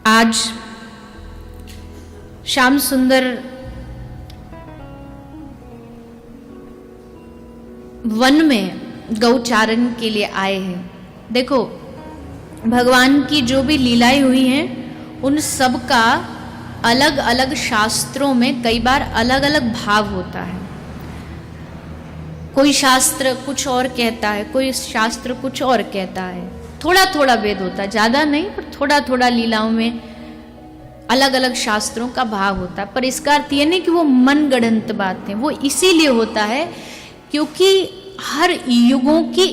आज श्याम सुंदर वन में गौचारण के लिए आए हैं। देखो, भगवान की जो भी लीलाएं हुई हैं उन सब का अलग अलग शास्त्रों में कई बार अलग अलग भाव होता है। कोई शास्त्र कुछ और कहता है, कोई शास्त्र कुछ और कहता है। थोड़ा थोड़ा भेद होता है, ज़्यादा नहीं, पर थोड़ा थोड़ा लीलाओं में अलग अलग शास्त्रों का भाव होता है। पर इसका अर्थ ये नहीं कि वो मनगढ़ंत बातें, वो इसीलिए होता है क्योंकि हर युगों की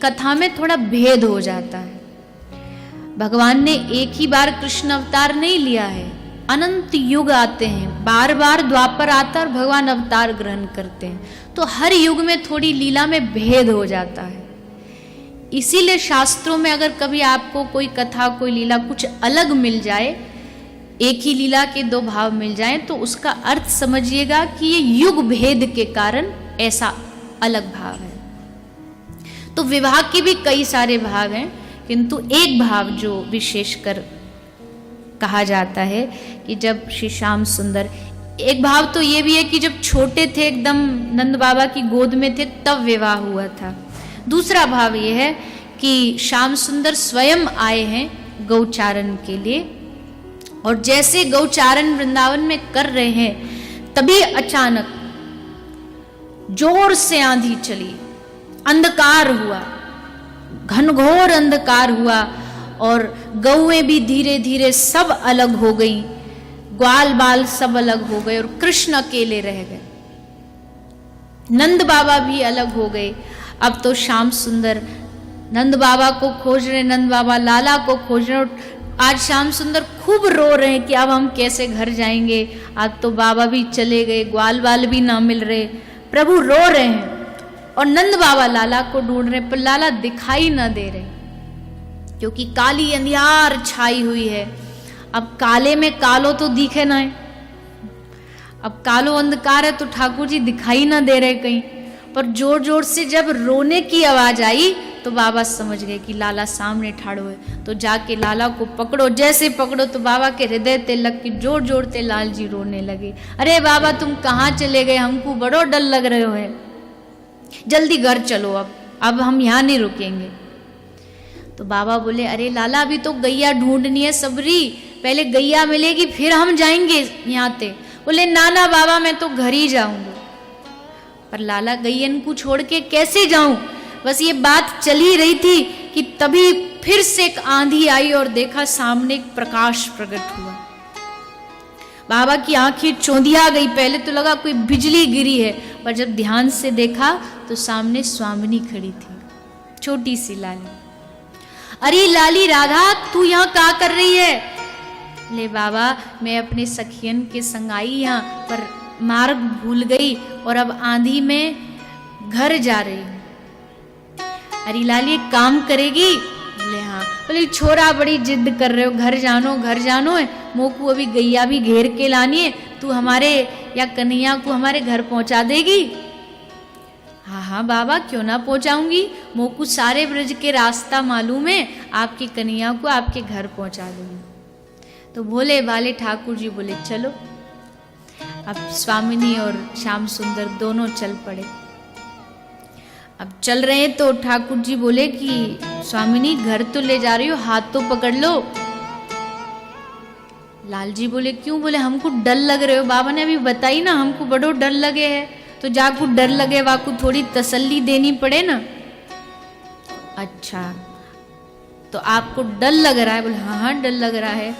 कथा में थोड़ा भेद हो जाता है। भगवान ने एक ही बार कृष्ण अवतार नहीं लिया है, अनंत युग आते हैं, बार बार द्वापर आता और भगवान अवतार ग्रहण करते हैं, तो हर युग में थोड़ी लीला में भेद हो जाता है। इसीलिए शास्त्रों में अगर कभी आपको कोई कथा, कोई लीला कुछ अलग मिल जाए, एक ही लीला के दो भाव मिल जाएं, तो उसका अर्थ समझिएगा कि ये युग भेद के कारण ऐसा अलग भाव है। तो विवाह के भी कई सारे भाव हैं, किंतु एक भाव जो विशेषकर कहा जाता है कि जब श्री श्याम सुंदर, एक भाव तो ये भी है कि जब छोटे थे एकदम नंद बाबा की गोद में थे तब विवाह हुआ था। दूसरा भाव ये है कि श्याम सुंदर स्वयं आए हैं गौचारण के लिए, और जैसे गौचारण वृंदावन में कर रहे हैं तभी अचानक जोर से आंधी चली, अंधकार हुआ, घनघोर अंधकार हुआ, और गौएं भी धीरे धीरे सब अलग हो गई, ग्वाल बाल सब अलग हो गए और कृष्ण अकेले रह गए। नंद बाबा भी अलग हो गए। अब तो श्याम सुंदर नंद बाबा को खोज रहे, नंद बाबा लाला को खोज रहे, और आज श्याम सुंदर खूब रो रहे हैं कि अब हम कैसे घर जाएंगे, आज तो बाबा भी चले गए, ग्वाल बाल भी ना मिल रहे। प्रभु रो रहे हैं और नंद बाबा लाला को ढूंढ रहे, पर लाला दिखाई ना दे रहे क्योंकि काली अंधियार छाई हुई है। अब काले में कालो तो दिखे ना है, अब कालो अंधकार है तो ठाकुर जी दिखाई ना दे रहे कहीं। पर जोर जोर से जब रोने की आवाज आई तो बाबा समझ गए कि लाला सामने ठाड़ो है, तो जाके लाला को पकड़ो। जैसे पकड़ो तो बाबा के हृदय ते लग के जोर जोर ते लाल जी रोने लगे। अरे बाबा तुम कहाँ चले गए, हमको बड़ो डर लग रहे हो है, जल्दी घर चलो, अब हम यहाँ नहीं रुकेंगे। तो बाबा बोले अरे लाला अभी तो गैया ढूंढनी है सबरी, पहले गैया मिलेगी फिर हम जाएंगे यहाँ ते। बोले ना ना बाबा मैं तो घर ही जाऊंगा। पर लाला गैयन को छोड़ के कैसे जाऊं, बस ये बात चली रही थी कि तभी फिर से एक आंधी आई और देखा सामने एक प्रकाश प्रकट हुआ। बाबा की आंखें चौंधिया गई, पहले तो लगा कोई बिजली गिरी है, पर जब ध्यान से देखा तो सामने स्वामिनी खड़ी थी, छोटी सी लाली। अरे लाली राधा तू यहाँ क्या कर रही है? ले बाबा मैं अपने सखियन के संग आई यहाँ, पर मार्ग भूल गई और अब आंधी में घर जा रही हूँ। अरे लाली एक काम करेगी? बोले हाँ। बोले छोरा बड़ी जिद कर रहे हो, घर जानो है, मोकू अभी गैया भी घेर के लानी है, तू हमारे या कन्हैया को हमारे घर पहुंचा देगी? हाँ हाँ बाबा क्यों ना पहुंचाऊंगी, मोकू सारे ब्रज के रास्ता मालूम है, आपकी कन्हैया को आपके घर पहुंचा दूंगी। तो भोले भाले ठाकुर जी बोले चलो। अब स्वामिनी और श्याम सुंदर दोनों चल पड़े। अब चल रहे हैं तो ठाकुर जी बोले कि स्वामिनी घर तो ले जा रही हो, हाथ तो पकड़ लो। लाल जी बोले क्यों? बोले हमको डर लग रहे हो, बाबा ने अभी बताई ना हमको बड़ो डर लगे है, तो जाकू डर लगे वाकू थोड़ी तसल्ली देनी पड़े ना। अच्छा तो आपको डर लग रहा है? बोले हाँ हाँ डर लग रहा है।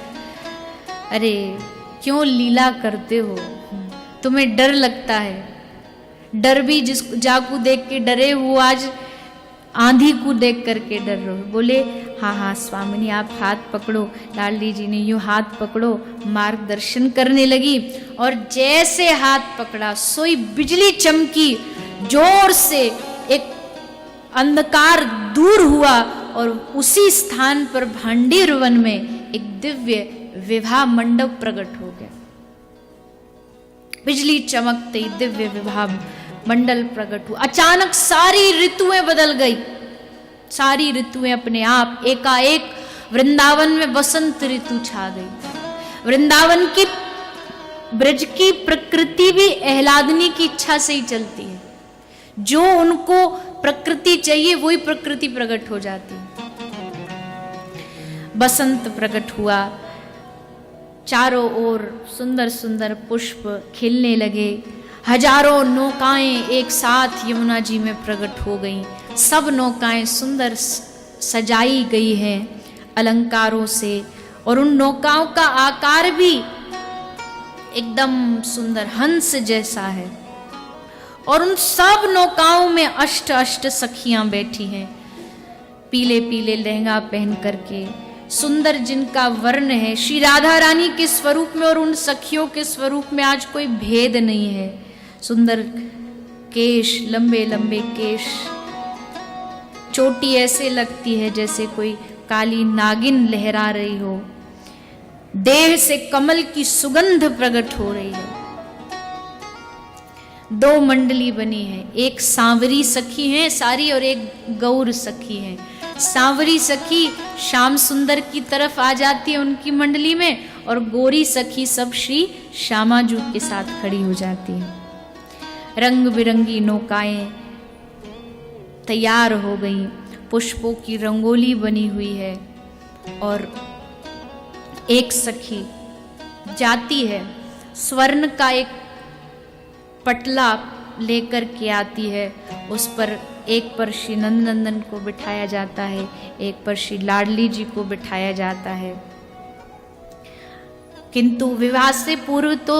अरे क्यों लीला करते हो, तुम्हें डर लगता है? डर भी जिस जाकू देख के डरे, वो आज आंधी को देख करके डर रहे हो। बोले हाँ हाँ स्वामिनी आप हाथ पकड़ो। लाली जी ने यूं हाथ पकड़ो, मार्गदर्शन करने लगी, और जैसे हाथ पकड़ा सोई बिजली चमकी, जोर से एक अंधकार दूर हुआ, और उसी स्थान पर भांडीर वन में एक दिव्य विवाह मंडप प्रकट हो गया। बिजली चमकते ही दिव्य विवाह मंडल प्रकट हुआ। अचानक सारी ऋतुएं बदल गई, सारी ऋतुएं अपने आप एकाएक वृंदावन में बसंत ऋतु छा गई। वृंदावन की ब्रज की प्रकृति भी आह्लादनी की इच्छा से ही चलती है। जो उनको प्रकृति चाहिए वही प्रकृति प्रकट हो जाती है। बसंत प्रकट हुआ, चारों ओर सुंदर सुंदर पुष्प खिलने लगे, हजारों नौकाएं एक साथ यमुना जी में प्रकट हो गईं। सब नौकाएं सुंदर सजाई गई हैं अलंकारों से, और उन नौकाओं का आकार भी एकदम सुंदर हंस जैसा है। और उन सब नौकाओं में अष्ट अष्ट सखियां बैठी हैं, पीले पीले लहंगा पहन करके, सुंदर जिनका वर्ण है श्री राधा रानी के स्वरूप में और उन सखियों के स्वरूप में आज कोई भेद नहीं है। सुंदर केश, लंबे लंबे केश, चोटी ऐसे लगती है जैसे कोई काली नागिन लहरा रही हो, देह से कमल की सुगंध प्रकट हो रही है। दो मंडली बनी है, एक सांवरी सखी है सारी और एक गौर सखी है। सांवरी सखी श्याम सुंदर की तरफ आ जाती है उनकी मंडली में, और गोरी सखी सब श्री श्यामाजू के साथ खड़ी हो जाती है। रंग बिरंगी नौकाएं तैयार हो गई, पुष्पों की रंगोली बनी हुई है, और एक सखी जाती है, स्वर्ण का एक पटला लेकर के आती है। उस पर एक पर श्री नंदनंदन को बिठाया जाता है, एक पर श्री लाडली जी को बिठाया जाता है। किंतु विवाह से पूर्व तो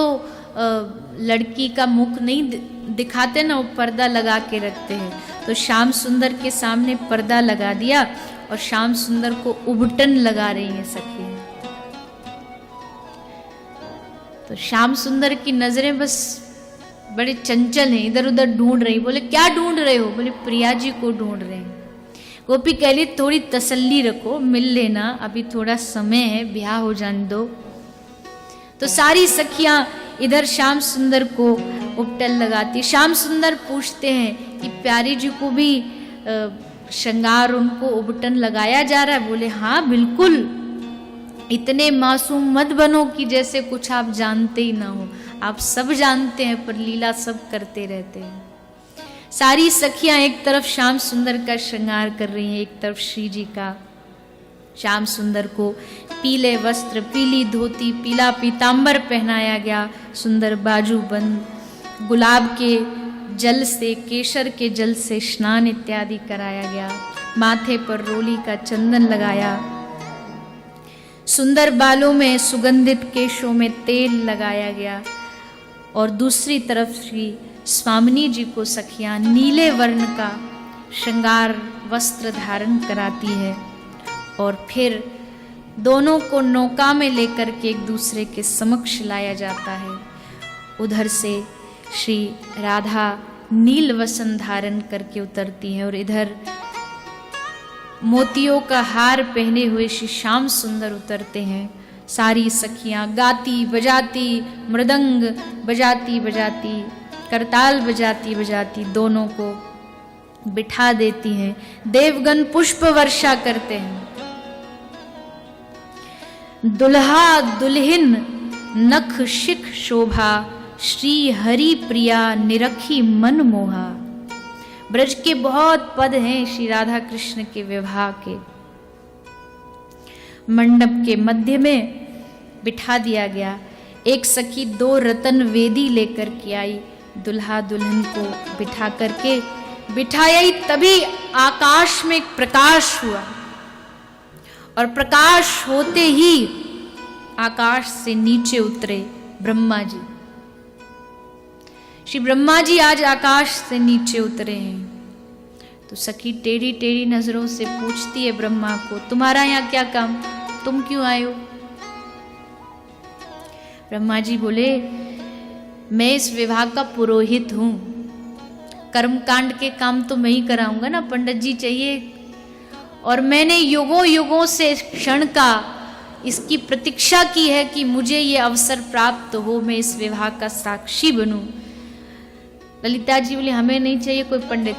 लड़की का मुख नहीं दिखाते ना, वो पर्दा लगा के रखते हैं। तो श्याम सुंदर के सामने पर्दा लगा दिया और श्याम सुंदर को उबटन लगा रही है सखी। तो श्याम सुंदर की नजरें बस बड़े चंचल हैं, इधर उधर ढूंढ रही। बोले क्या ढूंढ रहे हो? बोले प्रिया जी को ढूंढ रहे हैं। गोपी कह ली थोड़ी तसल्ली रखो, मिल लेना, अभी थोड़ा समय है, ब्याह हो जाने दो। तो सारी सखियां इधर श्याम सुंदर को उपटन लगाती। श्याम सुंदर पूछते हैं कि प्यारी जी को भी श्रृंगार, उनको उबटन लगाया जा रहा है? बोले हाँ बिल्कुल, इतने मासूम मत बनो कि जैसे कुछ आप जानते ही ना हो। आप सब जानते हैं पर लीला सब करते रहते हैं। सारी सखियां एक तरफ श्याम सुंदर का श्रृंगार कर रही हैं, एक तरफ श्री जी का। श्याम सुंदर को पीले वस्त्र, पीली धोती, पीला पीतांबर पहनाया गया, सुंदर बाजूबंद, गुलाब के जल से, केसर के जल से स्नान इत्यादि कराया गया, माथे पर रोली का चंदन लगाया, सुंदर बालों में, सुगंधित केशों में तेल लगाया गया। और दूसरी तरफ श्री स्वामिनी जी को सखियां नीले वर्ण का श्रृंगार वस्त्र धारण कराती है, और फिर दोनों को नौका में लेकर के एक दूसरे के समक्ष लाया जाता है। उधर से श्री राधा नील वसन धारण करके उतरती हैं, और इधर मोतियों का हार पहने हुए श्री श्याम सुंदर उतरते हैं। सारी सखियां गाती बजाती, मृदंग बजाती बजाती, करताल बजाती बजाती दोनों को बिठा देती हैं। देवगण पुष्प वर्षा करते हैं। दुल्हा दुल्हिन नख शिख शोभा, श्री हरि प्रिया निरखी मन मोहा। ब्रज के बहुत पद हैं श्री राधा कृष्ण के विवाह के। मंडप के मध्य में बिठा दिया गया। एक सखी 2 रतन वेदी लेकर के आई, दुल्हा दुल्हन को बिठा करके बिठाया ही तभी आकाश में एक प्रकाश हुआ, और प्रकाश होते ही आकाश से नीचे उतरे ब्रह्मा जी। श्री ब्रह्मा जी आज आकाश से नीचे उतरे हैं। तो सखी टेढ़ी टेढ़ी नजरों से पूछती है ब्रह्मा को, तुम्हारा यहाँ क्या काम, तुम क्यों आए हो? ब्रह्मा जी बोले, मैं इस विवाह का पुरोहित हूं, कर्मकांड के काम तो मैं ही कराऊंगा ना, पंडित जी चाहिए। और मैंने युगों युगों से क्षण का इसकी प्रतीक्षा की है कि मुझे ये अवसर प्राप्त हो, मैं इस विवाह का साक्षी बनूं। ललिता जी बोले, हमें नहीं चाहिए कोई पंडित,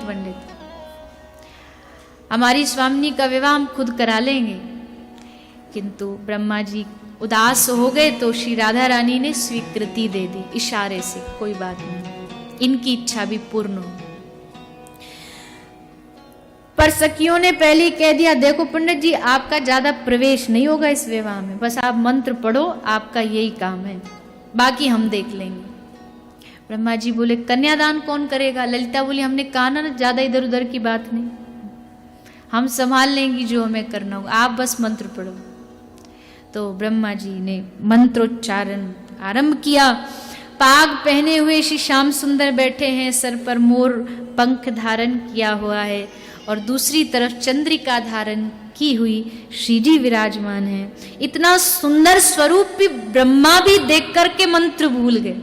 हमारी स्वामिनी का विवाह हम खुद करा लेंगे। किंतु ब्रह्मा जी उदास हो गए तो श्री राधा रानी ने स्वीकृति दे दी इशारे से, कोई बात नहीं, इनकी इच्छा भी पूर्ण हो। पर सखियों ने पहले ही कह दिया, देखो पंडित जी आपका ज्यादा प्रवेश नहीं होगा इस विवाह में, बस आप मंत्र पढ़ो, आपका यही काम है, बाकी हम देख लेंगे। ब्रह्मा जी बोले कन्यादान कौन करेगा? ललिता बोली हमने कहा ना, ज्यादा इधर उधर की बात नहीं, हम संभाल लेंगी जो हमें करना होगा, आप बस मंत्र पढ़ो। तो ब्रह्मा जी ने मंत्रोच्चारण आरंभ किया। पाग पहने हुए श्री श्याम सुंदर बैठे हैं, सर पर मोर पंख धारण किया हुआ है और दूसरी तरफ चंद्रिका धारण की हुई श्री जी विराजमान है। इतना सुंदर स्वरूप भी ब्रह्मा भी देख करके मंत्र भूल गए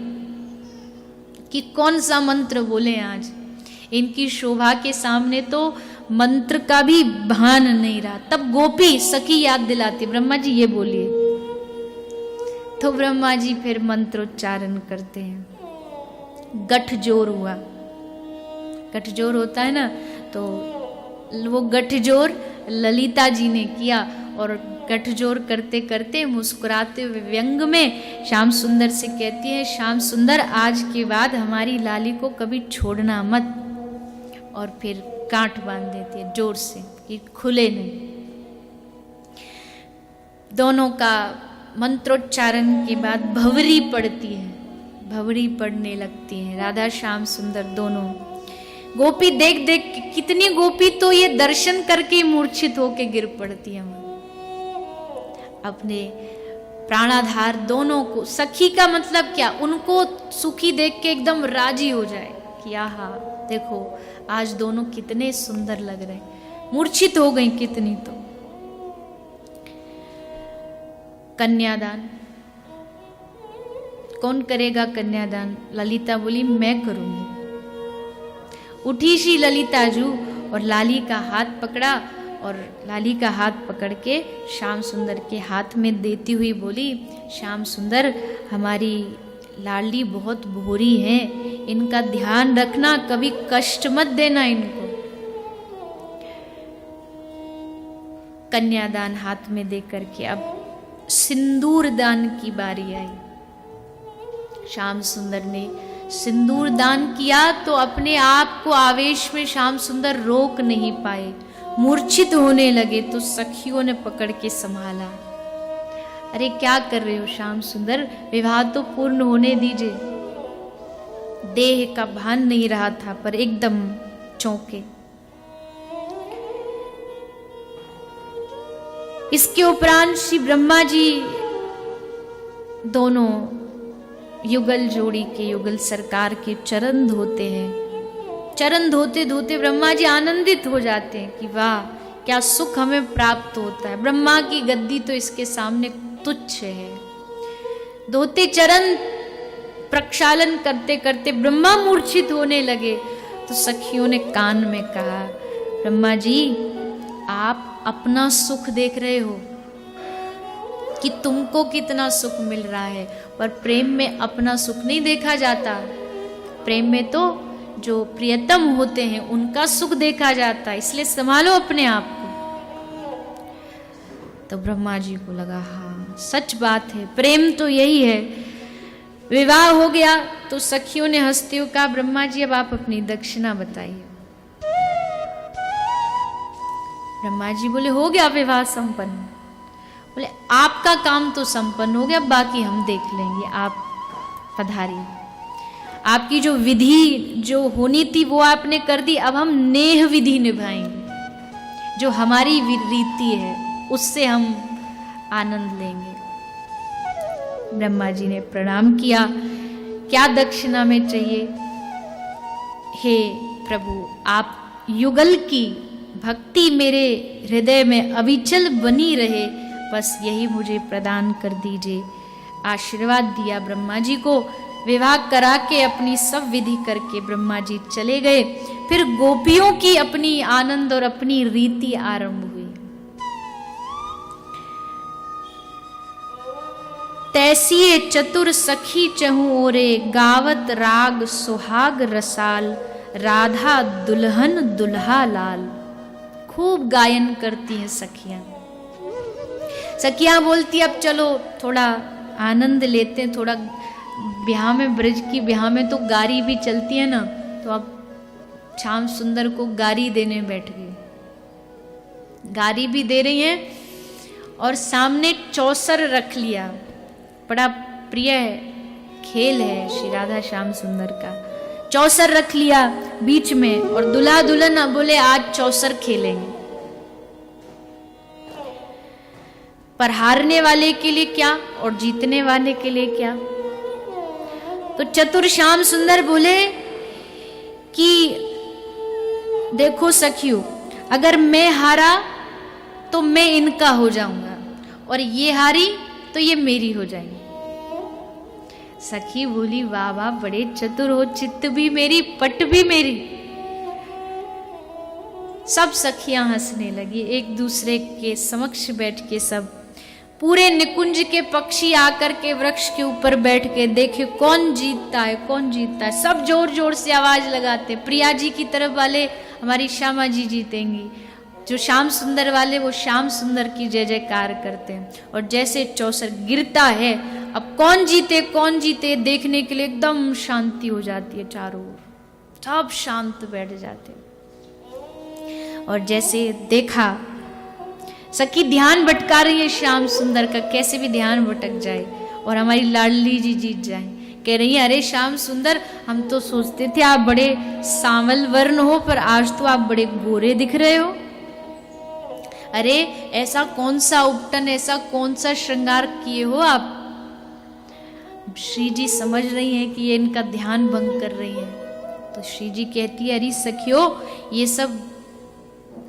कि कौन सा मंत्र बोले आज। इनकी शोभा के सामने तो मंत्र का भी भान नहीं रहा। तब गोपी सखी याद दिलाती, ब्रह्मा जी ये बोलिए। तो ब्रह्मा जी फिर मंत्रोच्चारण करते हैं। गठजोर हुआ, गठजोर होता है ना, तो वो गठजोर ललिता जी ने किया और गठजोर करते करते मुस्कुराते हुए व्यंग में श्याम सुंदर से कहती है, श्याम सुंदर आज के बाद हमारी लाली को कभी छोड़ना मत। और फिर गांठ बांध देती है जोर से कि खुले नहीं। दोनों का मंत्रोच्चारण के बाद भंवरी पड़ती है, भंवरी पड़ने लगती है राधा श्याम सुंदर दोनों। गोपी देख देख कितनी गोपी तो ये दर्शन करके मूर्छित होके गिर पड़ती है। अपने प्राणाधार दोनों को, सखी का मतलब क्या, उनको सुखी देख के एकदम राजी हो जाए कि आहा देखो आज दोनों कितने सुंदर लग रहे, मूर्छित हो गई कितनी। तो कन्यादान कौन करेगा? कन्यादान ललिता बोली मैं करूंगी। उठी सी ललिता जू और लाली का हाथ पकड़ा और लाली का हाथ पकड़ के श्याम सुंदर के हाथ में देती हुई बोली, श्याम सुंदर हमारी लाली बहुत भोरी है, इनका ध्यान रखना, कभी कष्ट मत देना इनको। कन्यादान हाथ में दे करके अब सिंदूर दान की बारी आई। श्याम सुंदर ने सिंदूर दान किया तो अपने आप को आवेश में श्याम सुंदर रोक नहीं पाए, मूर्छित होने लगे। तो सखियों ने पकड़ के संभाला। अरे क्या कर रहे हो श्याम सुंदर, विवाह तो पूर्ण होने दीजिए। देह का भान नहीं रहा था पर एकदम चौंके। इसके उपरांत श्री ब्रह्मा जी दोनों युगल जोड़ी के, युगल सरकार के चरण धोते हैं। चरण धोते धोते ब्रह्मा जी आनंदित हो जाते हैं कि वाह क्या सुख हमें प्राप्त होता है, ब्रह्मा की गद्दी तो इसके सामने तुच्छ है। धोते चरण प्रक्षालन करते करते ब्रह्मा मूर्छित होने लगे। तो सखियों ने कान में कहा, ब्रह्मा जी आप अपना सुख देख रहे हो कि तुमको कितना सुख मिल रहा है, पर प्रेम में अपना सुख नहीं देखा जाता। प्रेम में तो जो प्रियतम होते हैं उनका सुख देखा जाता है, इसलिए संभालो अपने आप को। तो ब्रह्मा जी को लगा हाँ सच बात है, प्रेम तो यही है। विवाह हो गया तो सखियों ने हंसते हुए कहा, ब्रह्मा जी अब आप अपनी दक्षिणा बताइए। ब्रह्मा जी बोले हो गया विवाह संपन्न। बोले आपका काम तो संपन्न हो गया, बाकी हम देख लेंगे, आप पधारिए। आपकी जो विधि जो होनी थी वो आपने कर दी, अब हम नेह विधि निभाएंगे, जो हमारी रीति है उससे हम आनंद लेंगे। ब्रह्मा जी ने प्रणाम किया, क्या दक्षिणा में चाहिए? हे प्रभु आप युगल की भक्ति मेरे हृदय में अविचल बनी रहे, बस यही मुझे प्रदान कर दीजिए। आशीर्वाद दिया ब्रह्मा जी को। विवाह करा के अपनी सब विधि करके ब्रह्मा जी चले गए। फिर गोपियों की अपनी आनंद और अपनी रीति आरंभ हुई। तैसिए चतुर सखी चहु ओरे, गावत राग सुहाग रसाल, राधा दुल्हन दुल्हा लाल। खूब गायन करती हैं सखियां। सखियां बोलती अब चलो थोड़ा आनंद लेते हैं, थोड़ा ब्याह में, ब्रज की ब्याह में तो गारी भी चलती है ना, तो अब श्याम सुंदर को गारी देने बैठ गए। गारी भी दे रही हैं और सामने चौसर रख लिया। बड़ा प्रिय खेल है श्री राधा श्याम सुंदर का। चौसर रख लिया बीच में और दुल्हा दुल्हन बोले आज चौसर खेलेंगे। पर हारने वाले के लिए क्या और जीतने वाले के लिए क्या। तो चतुर श्याम सुंदर बोले कि देखो सखियों, अगर मैं हारा तो मैं इनका हो जाऊंगा और ये हारी तो ये मेरी हो जाएंगी। सखी बोली वाह वाह, बड़े चतुर हो, चित्त भी मेरी पट भी मेरी। सब सखियां हंसने लगी एक दूसरे के समक्ष बैठ के। सब पूरे निकुंज के पक्षी आकर के वृक्ष के ऊपर बैठ के देखे कौन जीतता है, कौन जीतता है। सब जोर जोर से आवाज लगाते, प्रिया जी की तरफ वाले हमारी श्यामा जी जीतेंगी, जो श्याम सुंदर वाले वो श्याम सुंदर की जय जयकार करते हैं। और जैसे चौसर गिरता है, अब कौन जीते देखने के लिए एकदम शांति हो जाती है चारों ओर, सब शांत बैठ जाते हैं। और जैसे देखा, सखी ध्यान भटका रही है श्याम सुंदर का, कैसे भी ध्यान भटक जाए और हमारी लाडली जी जीत जाए। कह रही है अरे श्याम सुंदर, हम तो सोचते थे आप बड़े सांवल वर्ण हो, पर आज तो आप बड़े गोरे दिख रहे हो। अरे ऐसा कौन सा उपटन, ऐसा कौन सा श्रृंगार किए हो आप। श्री जी समझ रही हैं कि ये इनका ध्यान भंग कर रही है। तो श्री जी कहती है अरे सखियो, ये सब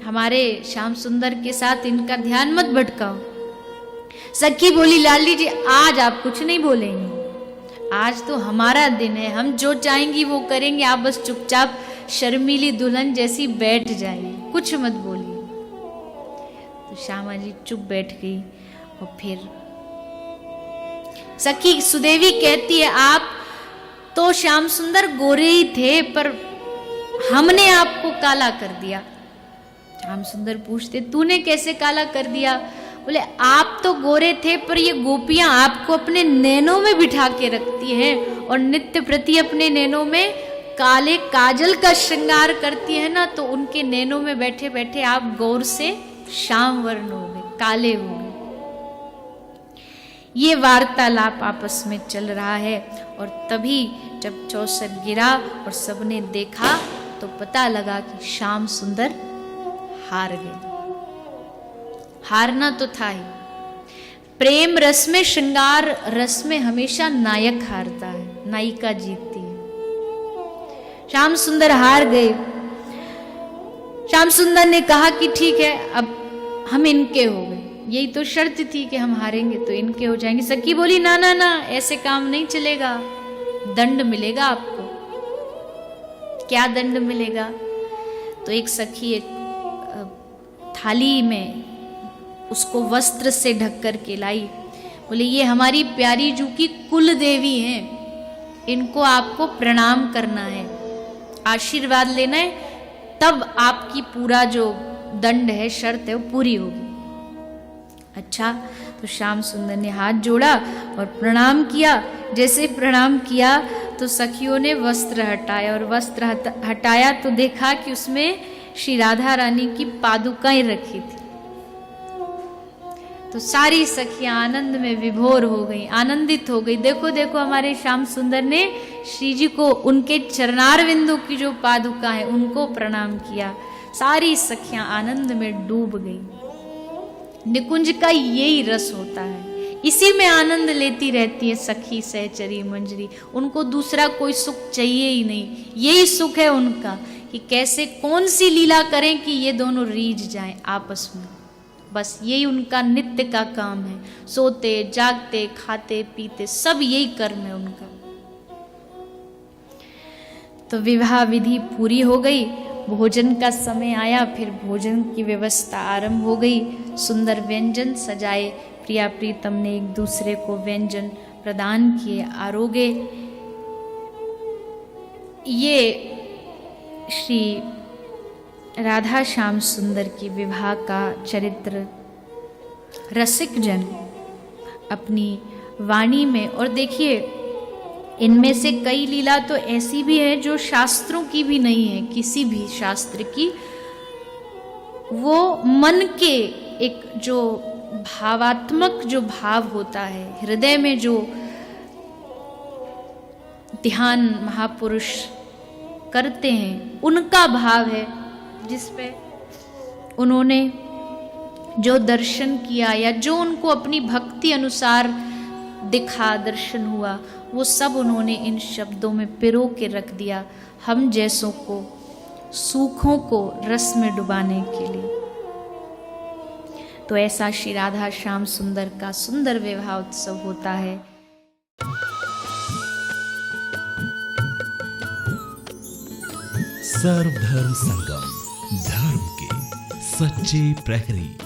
हमारे श्याम सुंदर के साथ इनका ध्यान मत भटकाओ। सखी बोली लाली जी आज आप कुछ नहीं बोलेंगे, आज तो हमारा दिन है, हम जो चाहेंगी वो करेंगे, आप बस चुपचाप शर्मीली दुल्हन जैसी बैठ जाइए, कुछ मत बोलिए। तो श्यामा जी चुप बैठ गई। और फिर सखी सुदेवी कहती है आप तो श्याम सुंदर गोरे ही थे, पर हमने आपको काला कर दिया। श्याम सुंदर पूछते तूने कैसे काला कर दिया। बोले आप तो गोरे थे, पर ये गोपियां आपको अपने नैनों में बिठा के रखती हैं और नित्य प्रति अपने नैनों में काले काजल का श्रृंगार करती है ना, तो उनके नैनों में बैठे बैठे आप गौर से श्याम वर्ण हो गए, काले हो गए। ये वार्तालाप आपस में चल रहा है। और तभी जब चौसर गिरा और सबने देखा तो पता लगा कि श्याम सुंदर हार गए। हारना तो था ही, प्रेम रस में, श्रृंगार रस में हमेशा नायक हारता है, नायिका जीतती है। श्याम सुंदर हार गए। श्याम सुंदर ने कहा कि ठीक है अब हम इनके हो गए, यही तो शर्त थी कि हम हारेंगे तो इनके हो जाएंगे। सखी बोली ना ना ना, ऐसे काम नहीं चलेगा, दंड मिलेगा आपको। क्या दंड मिलेगा। तो एक सखी एक थाली में उसको वस्त्र से ढक कर के लाई। बोले ये हमारी प्यारी जू की कुल देवी हैं, इनको आपको प्रणाम करना है, आशीर्वाद लेना है, तब आपकी पूरा जो दंड है, शर्त है, वो पूरी होगी। अच्छा, तो श्याम सुंदर ने हाथ जोड़ा और प्रणाम किया। जैसे प्रणाम किया तो सखियों ने वस्त्र हटाया, और वस्त्र हटाया तो देखा कि उसमें श्री राधा रानी की पादुकाएं रखी थी। तो सारी सखियां आनंद में विभोर हो गई, आनंदित हो गई। देखो देखो हमारे श्याम सुंदर ने श्री जी को उनके चरणार बिंदु की जो पादुका है उनको प्रणाम किया। सारी सखियां आनंद में डूब गई। निकुंज का यही रस होता है, इसी में आनंद लेती रहती है सखी सहचरी मंजरी। उनको दूसरा कोई सुख चाहिए ही नहीं, यही सुख है उनका कि कैसे कौन सी लीला करें कि ये दोनों रीझ जाएं आपस में। बस यही उनका नित्य का काम है, सोते जागते खाते पीते सब यही कर्म है उनका। तो विवाह विधि पूरी हो गई, भोजन का समय आया, फिर भोजन की व्यवस्था आरंभ हो गई। सुंदर व्यंजन सजाए, प्रिया प्रीतम ने एक दूसरे को व्यंजन प्रदान किए, आरोगे। ये श्री राधा श्याम सुंदर की विवाह का चरित्र रसिक जन अपनी वाणी में, और देखिए इनमें से कई लीला तो ऐसी भी है जो शास्त्रों की भी नहीं है, किसी भी शास्त्र की, वो मन के एक जो भावात्मक जो भाव होता है, हृदय में जो ध्यान महापुरुष करते हैं उनका भाव है, जिस पे उन्होंने जो दर्शन किया या जो उनको अपनी भक्ति अनुसार दिखा, दर्शन हुआ, वो सब उन्होंने इन शब्दों में पिरो के रख दिया, हम जैसों को, सूखों को रस में डुबाने के लिए। तो ऐसा श्री राधा श्याम सुंदर का सुंदर विवाह उत्सव होता है। सर्वधर्म संगम, धर्म के सच्चे प्रहरी।